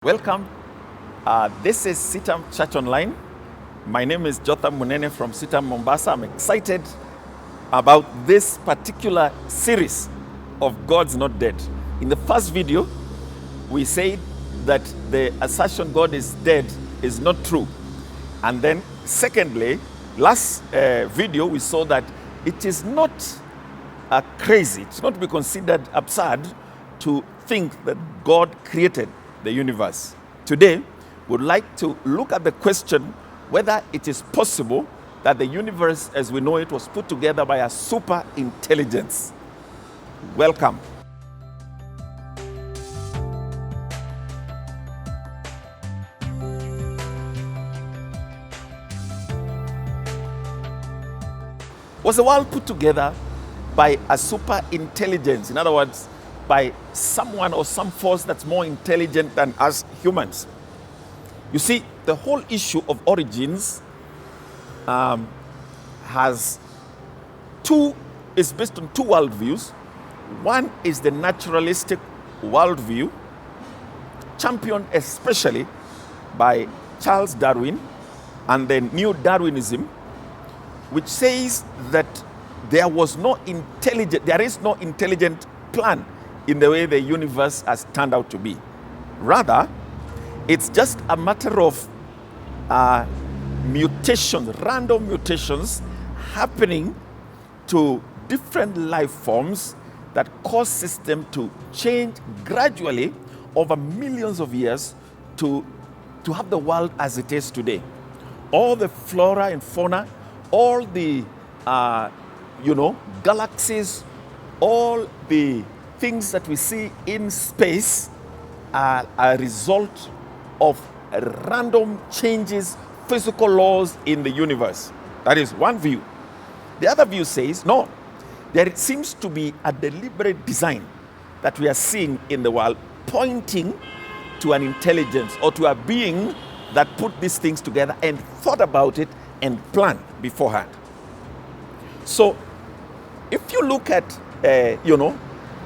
Welcome. This is CITAM ChurchOnline. My name is Jotham Munene from CITAM Mombasa. I'm excited about this particular series of God's Not Dead. In the first video, we said that the assertion God is dead is not true. And then secondly, last video, we saw that it is not crazy, it's not to be considered absurd to think that God created the universe. Today, we'd like to look at the question whether it is possible that the universe as we know it was put together by a super intelligence. Welcome. Was the world put together by a super intelligence? In other words, by someone or some force that's more intelligent than us humans. You see, the whole issue of origins is based on two worldviews. One is the naturalistic worldview, championed especially by Charles Darwin and then New Darwinism, which says that there is no intelligent plan in the way the universe has turned out to be. Rather, it's just a matter of mutations, random mutations happening to different life forms that cause system to change gradually over millions of years to have the world as it is today. All the flora and fauna, all the galaxies, all the things that we see in space are a result of random changes, physical laws in the universe. That is one view. The other view says, no, there seems to be a deliberate design that we are seeing in the world pointing to an intelligence or to a being that put these things together and thought about it and planned beforehand. So if you look at,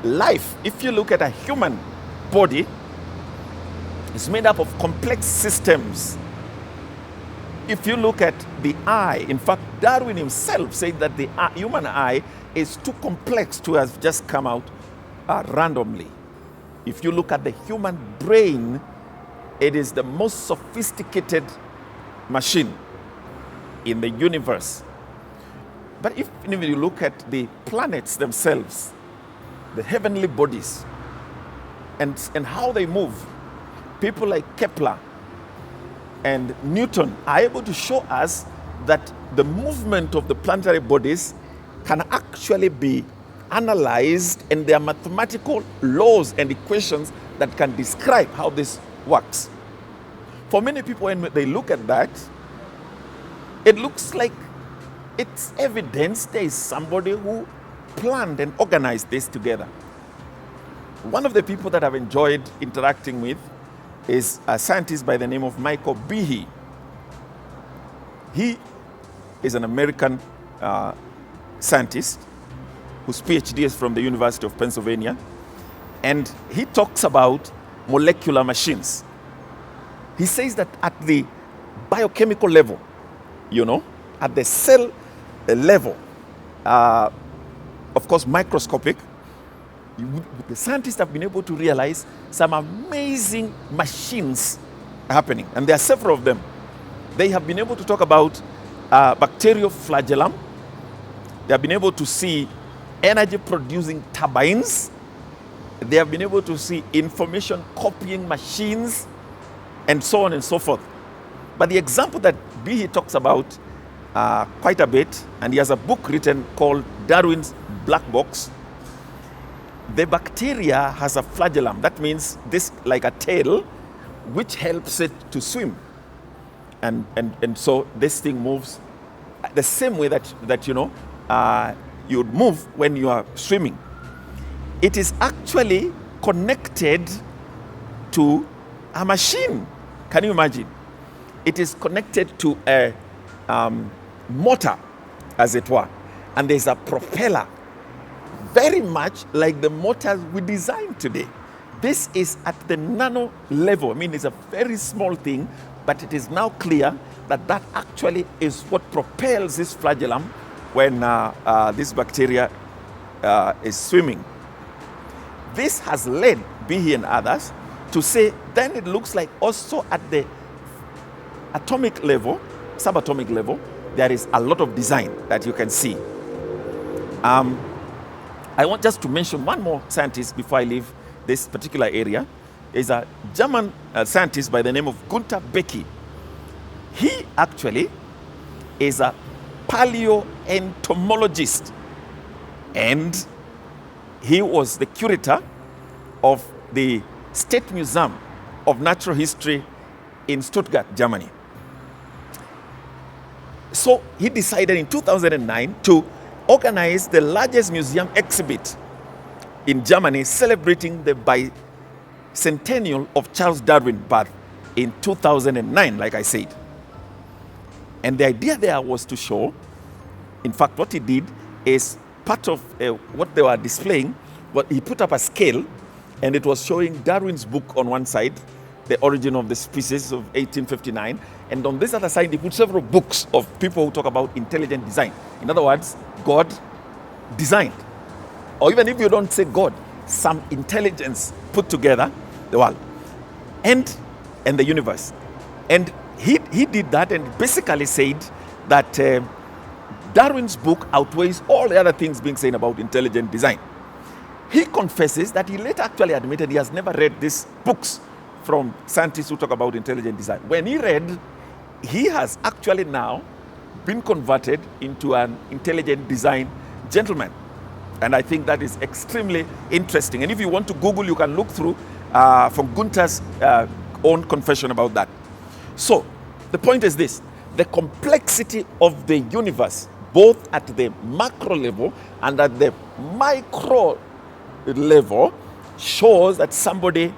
life, if you look at a human body, it's made up of complex systems. If you look at the eye, in fact, Darwin himself said that the human eye is too complex to have just come out randomly. If you look at the human brain, it is the most sophisticated machine in the universe. But if you look at the planets themselves, the heavenly bodies, and how they move, people like Kepler and Newton are able to show us that the movement of the planetary bodies can actually be analyzed, and there are mathematical laws and equations that can describe how this works. For many people, when they look at that, it looks like it's evidence there is somebody who planned and organized this together. One of the people that I've enjoyed interacting with is a scientist by the name of Michael Behe. He is an American scientist whose PhD is from the University of Pennsylvania, and he talks about molecular machines. He says that at the biochemical level, at the cell level, of course microscopic, the scientists have been able to realize some amazing machines happening, and there are several of them. They have been able to talk about bacterial flagellum. They have been able to see energy producing turbines. They have been able to see information copying machines, and so on and so forth. But the example that Behe talks about quite a bit, and he has a book written called Darwin's Black Box. The bacteria has a flagellum. That means this like a tail, which helps it to swim. And so this thing moves the same way that you would move when you are swimming. It is actually connected to a machine. Can you imagine? It is connected to a motor, as it were. And there's a propeller, very much like the motors we design today. this is at the nano level. I mean, it's a very small thing, but it is now clear that that actually is what propels this flagellum when this bacteria is swimming. This has led Behe and others to say, then it looks like also at the atomic level, subatomic level, there is a lot of design that you can see. I want just to mention one more scientist before I leave this particular area. Is a German scientist by the name of Gunther Becky. He actually is a paleoentomologist, and he was the curator of the State Museum of Natural History in Stuttgart, Germany. So he decided in 2009 to organize the largest museum exhibit in Germany, celebrating the bicentennial of Charles Darwin's birth in 2009, like I said. And the idea there was to show, in fact, what he did is part of what they were displaying. What he put up a scale, and it was showing Darwin's book on one side, The Origin of the Species of 1859, and on this other side he put several books of people who talk about intelligent design. In other words, God designed, or even if you don't say God, some intelligence put together the world and the universe. And he did that and basically said that Darwin's book outweighs all the other things being said about intelligent design. He confesses that he later actually admitted he has never read these books from scientists who talk about intelligent design. When he read, he has actually now been converted into an intelligent design gentleman. And I think that is extremely interesting. And if you want to Google, you can look through from Gunther's own confession about that. So the point is this: the complexity of the universe, both at the macro level and at the micro level, shows that somebody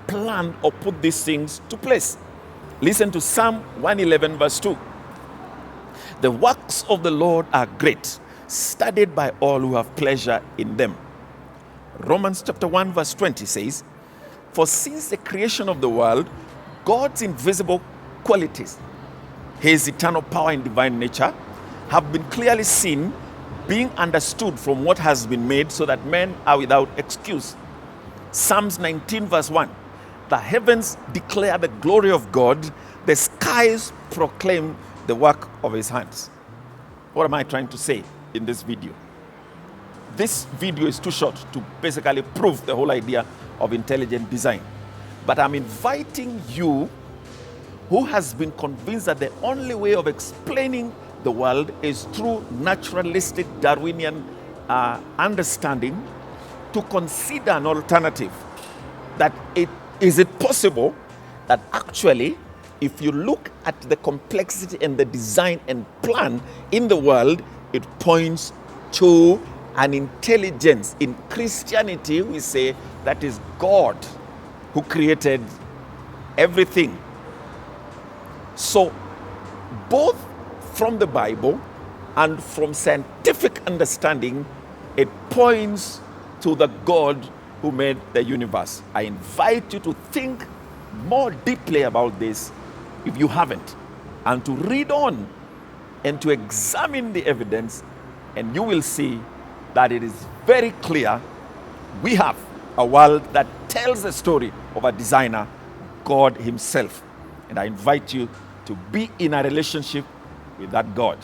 planned or put these things to place. Listen to Psalm 111 verse 2. The works of the Lord are great, studied by all who have pleasure in them. Romans chapter 1 verse 20 says, for since the creation of the world, God's invisible qualities, his eternal power and divine nature, have been clearly seen, being understood from what has been made, so that men are without excuse. Psalms 19 verse 1. The heavens declare the glory of God, the skies proclaim the work of his hands. What am I trying to say in this video? This video is too short to basically prove the whole idea of intelligent design. But I'm inviting you who has been convinced that the only way of explaining the world is through naturalistic Darwinian understanding, to consider an alternative. That is it possible that actually, if you look at the complexity and the design and plan in the world, it points to an intelligence. In Christianity, we say that is God who created everything. So, both from the Bible and from scientific understanding, it points to the God who made the universe. I invite you to think more deeply about this if you haven't, and to read on and to examine the evidence, and you will see that it is very clear we have a world that tells the story of a designer, God himself. And I invite you to be in a relationship with that God.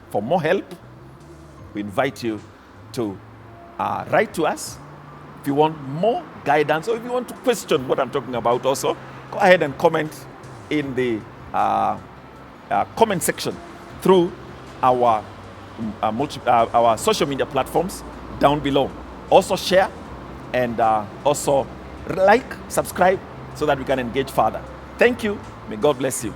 For more help, we invite you to write to us. If you want more guidance, or if you want to question what I'm talking about also, go ahead and comment in the comment section through our social media platforms down below. Also share and also like, subscribe, so that we can engage further. Thank you. May God bless you.